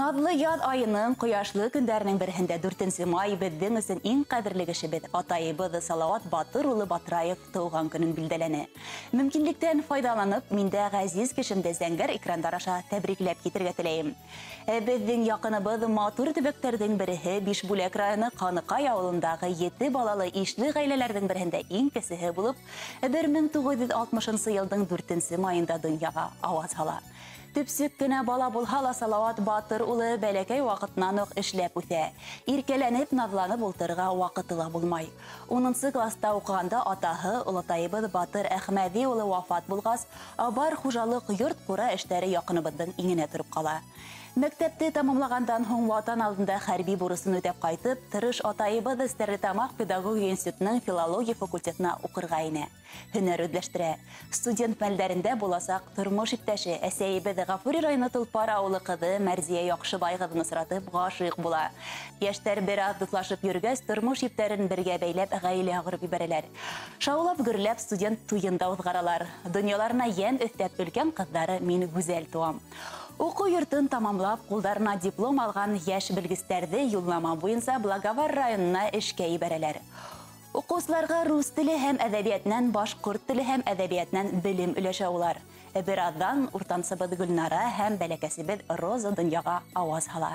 Наҙлы яҙ айының ҡояшлы көндәренең береһендә 4 май беҙҙең өсөн иң ҡәҙерле кешебеҙ атайыбыҙ Салауат Батыр улы Батраев тыуған көнөн билдәләне. Мөмкинлектән файдаланып, миндә ғәзиз кешемде зәңгәр экрандар аша тәбрикләп китергә теләйем. Беҙҙең яҡыныбыҙ матур төбәктәрҙең береһе Бишбүләк районы Ҡаныҡай ауылындағы 7 балалы ишле ғаиләләрҙең береһендә иң кесеһе булып, 1960 йылдың 4 майында донъяға ауаз һала. Төпсөк кенә бала булһа ла Салауат Батыр улы бәләкәй ваҡытынан уҡ эшләп үҫә. Иркәләнеп, наҙланып ултырырға ваҡыты ла булмай. 10 класста уҡығанда атаһы олатайыбыҙ Батыр Әхмәҙи улы вафат булғас, бар хужалыҡ йорт-ҡура эштәре яҡыныбыҙҙың иңенә тороп ҡала. Мәктәпте тамамлағандан һуң ватан алдында хәрби бурысын үтәп ҡайтып, тырыш атайыбыҙ Стәрлетамаҡ педагогия институтының филология факультетына уҡырға инә. Һөнәр үҙләштерә. Студент мәлдәрендә буласаҡ тормош иптәше әсәйебеҙ Ғафури районы Толпар ауылы ҡыҙы Мәрзиә Яҡшыбай ҡыҙын осратып ғашиҡ була. Йәштәр бер аҙ дуҫлашып йөргәс, тормош иптәрен бергә бәйләп ғаилә ағырып ебәрәләр. Шаулап гөрләп студент туйында уҙғаралар. Донъяларына йән өҫтәп өлкән ҡыҙҙары мин гүзәл туам. Уҡыу йортон тамамлап, ҡулдарына диплом алған йәш белгестәрҙе юллама буйынса Благовар районына эшкә ебәрәләр. Уҡыусыларға рус теле һәм әҙәбиәтенән, башҡорт теле һәм әҙәбиәтенән белем өләшә улар. Бер аҙҙан уртансыбыҙ Гөлнара һәм бәләкәсебеҙ Роза донъяға ауаз һала.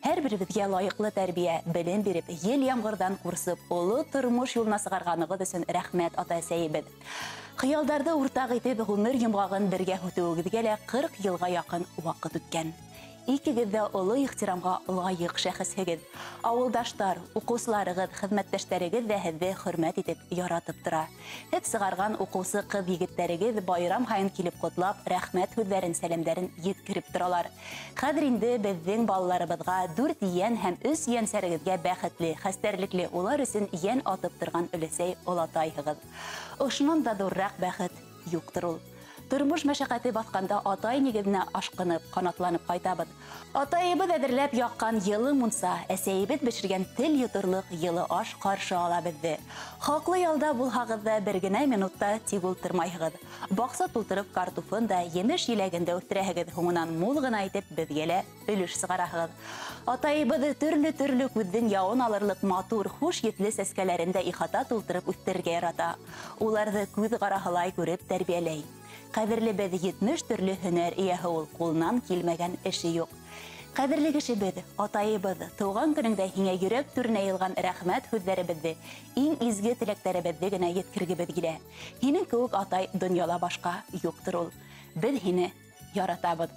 Һәр беребеҙгә лайыҡлы тәрбиә, белем биреп, ел-ямғырҙан ҡурсып, оло тормош юлына сығарғанығыҙ өсөн рәхмәт ата-әсәйебеҙ. Хыялдарҙы уртаҡ итеп, ғүмер йомғағын бергә һүтеүегеҙгә лә 40 йылға яҡын ваҡыт үткән. Икегеҙ ҙә оло ихтирамға лайыҡ шәхесһегеҙ. Ауылдаштар, уҡыусыларығыҙ, хеҙмәттәштәрегеҙ ҙә һеҙҙе хөрмәт итеп, яратып тора. Һеҙ сығарған уҡыусы ҡыҙ егеттәрегеҙ байрам һайын килеп ҡотлап, рәхмәт һүҙҙәрен, сәләмдәрен еткереп торалар. Хәҙер инде беҙҙең балаларыбыҙға 4 йән һәм 3 йәнсәрегеҙгә бәхетле, хәстәрлекле, улар өсөн йән атып торған өләсәй олатайһығыҙ. Ошонан да ҙурыраҡ бәхет юҡтыр ул. Тормош мәшәҡәте баҫҡанда атай нигеҙенә ашҡынып, ҡанатланып ҡайтабыҙ. Атайыбыҙ әҙерләп яҡҡан йылы мунса, әсәйебеҙ бешергән тел йоторлоҡ йылы аш ҡаршы ала беҙҙе. Хаҡлы ялда булһағыҙ ҙа бер генә минутта тик ултырмайһығыҙ. Баҡса тултырып картуфын да, емеш еләген дә үҫтерәһегеҙ, һуңынан мул ғына итеп беҙгә лә өлөш сығараһығыҙ. Атайыбыҙ төрлө күҙҙең яуын алырлыҡ матур, хуш етле сәскәләрен дә ихата тултырып үҫтерергә ярата. Уларҙы күҙ ҡараһылай күреп тәрбиәләй. Ҡәҙерле беҙ 70 төрлө һөнәр эйәһе ул, ҡулынан килмәгән эше юҡ. Ҡәҙерле кешебеҙ, атайыбыҙ, тыуған көнөңдә һиңә йөрәк түренә йылған рәхмәт һүҙҙәребеҙҙе, иң изге теләктәребеҙҙе генә еткергебеҙ килә. Һинең кеүек атай донъяла башҡа юҡтыр ул. Беҙ һине яратабыҙ.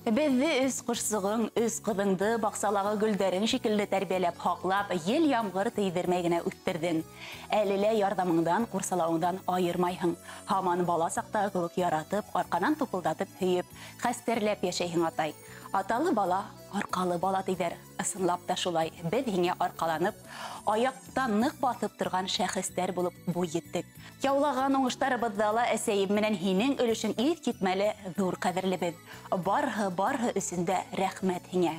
Беҙҙе өс ҡошсоғоң, өс ҡыҙыңды баҡсалағы гөлдәрең шикелле тәрбиәләп, һаҡлап, ел-ямғыр тейҙермәй генә үҫтерҙең. Әле лә ярҙамыңдан, ҡурсалауыңдан айырмайһың. Һаман бала саҡтағы кеүек яратып, арҡанан тупылдатып һөйөп, хәстәрләп йәшәйһең атай. Аталы бала, арҡалы бала тиҙәр. Ысынлап та шулай. Беҙ һиңә арҡаланып, аяҡтан ныҡ баҫып торған шәхестәр булып буй еттек. Яулаған уңыштарыбыҙҙа ла әсәйем менән һинең өлөшөң иҫ китмәле ҙур ҡәҙерлебеҙ. Барһы өсөндә рәхмәт һиңә.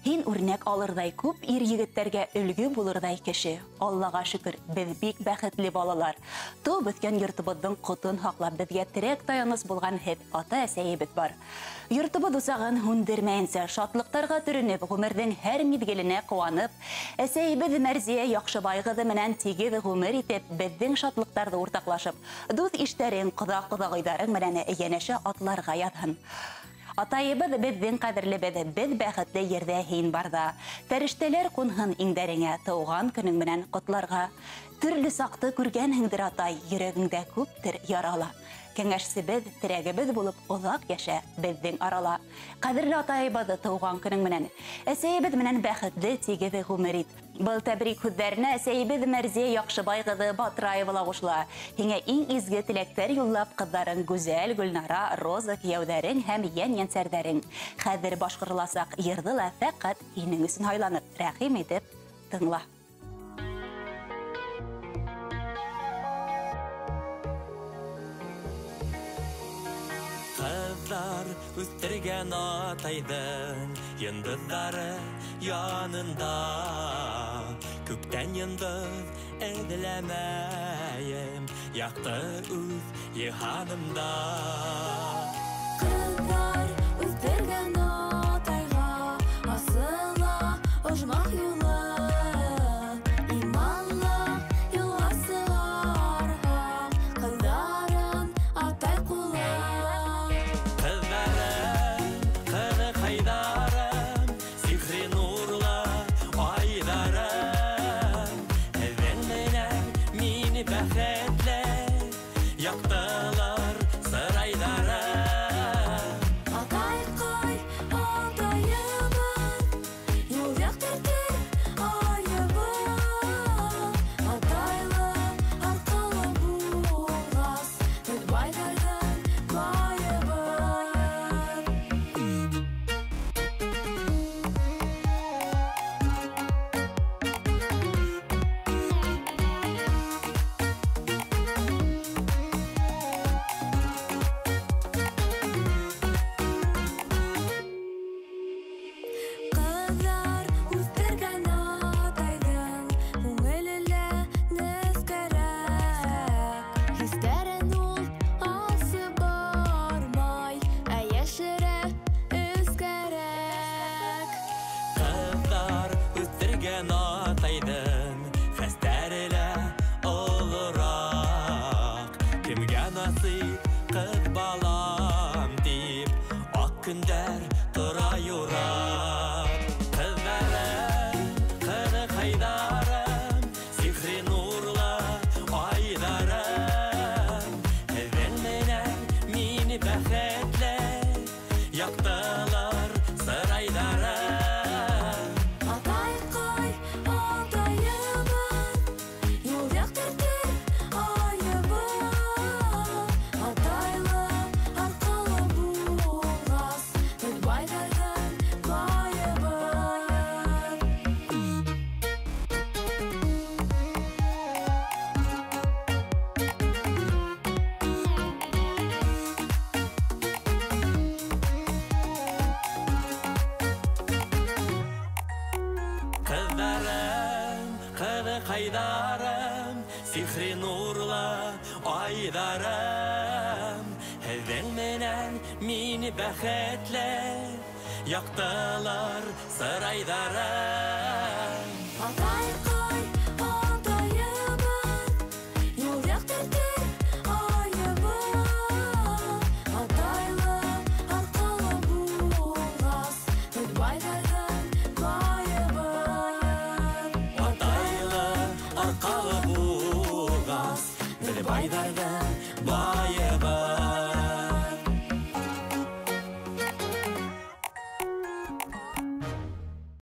Һин үрнәк алырҙай күп ир-егеттәргә өлгө булырҙай кеше. Аллаға шөкөр, беҙ бик бәхетле балалар. Тыуып үҫкән йортобоҙҙоң ҡотон һаҡлап, беҙгә терәк таяныс булған һеҙ, ата-әсәйебеҙ бар. Йортобоҙ усағын һүндермәйенсә, шатлыҡтарға төрөнөп, ғүмерҙең һәр миҙгеленә ҡыуанып, әсәйебеҙ Мәрзиә Яҡшыбай ҡыҙы менән тигеҙ ғүмер итеп, беҙҙең шатлыҡтарҙы уртаҡлашып, дуҫ иштәрен, ҡоҙа-ҡоҙағыйҙарың менән йәнәшә атларға яҙһын. Атайыбыҙ беҙҙең ҡәҙерлебеҙ, беҙ бәхетле ерҙә һин барҙа. Фәрештәләр ҡунһын иңдәреңә, тыуған көнөң менән ҡотларға. Төрлө саҡты күргәнһеңдер, атай, йөрәгеңдә күптер ярала. Кәңәшсебеҙ, терәгебеҙ булып оҙаҡ йәшә беҙҙең арала. Ҡәҙерле атайыбыҙ, тыуған көнөң менән. Әсәйебеҙ менән бәхетле тигеҙ ғүмер ит. Был тәбрик һүҙҙәренә әсәйебеҙ Мәрзиә Яҡшыбай ҡыҙы Батраева ла ҡушыла. Һиңә иң изге теләктәр юллап ҡыҙҙарың Гүзәл, Гөлнара, Роза, кейәүҙәрең һәм йән-йәнсәрҙәрең. Хәҙер башҡарыласаҡ йырҙы ла фәҡәт һинең өсөн һайланып, рәхим итеп тыңла. Ҡыҙҙар үҫтергән атайҙың йондоҙҙары янында, күктән йондоҙ эҙләмәйем, яҡты үҙ йыһанымда. aydarım, sihri nurla aydarım. Һеҙҙең менән мине бәхетле яктылар сырайдарым. Атай